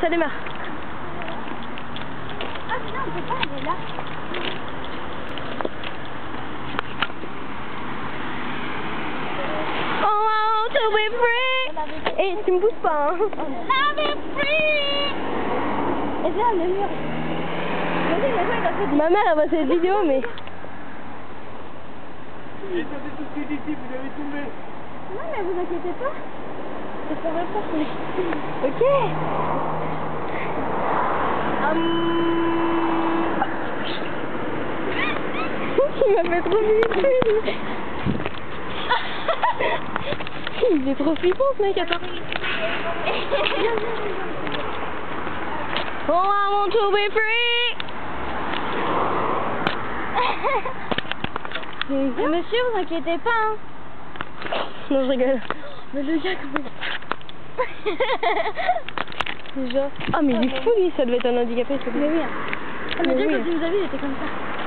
Ça démarre. Ah putain, on peut pas aller là. Oh, I want to be free. Et tu me pousses pas, hein. Love is free. Et là, le mur. Ma mère a passé cette vidéo, mais... Et ça c'est tout ce qui est ici, vous allez tomber. Non, mais vous inquiétez pas. C'est pour le faire, mais... Ok. Il m'a fait trop flipper. Il est trop flippant ce mec, attends. Oh, I want to be free. Monsieur, vous inquiétez pas, hein. Non, je rigole. Mais le gars, comment Déjà. Ah, mais il est fou lui, ça devait être un handicapé. Mais oui. Ah, mais Mais déjà, oui. quand il nous a vu, il était comme ça.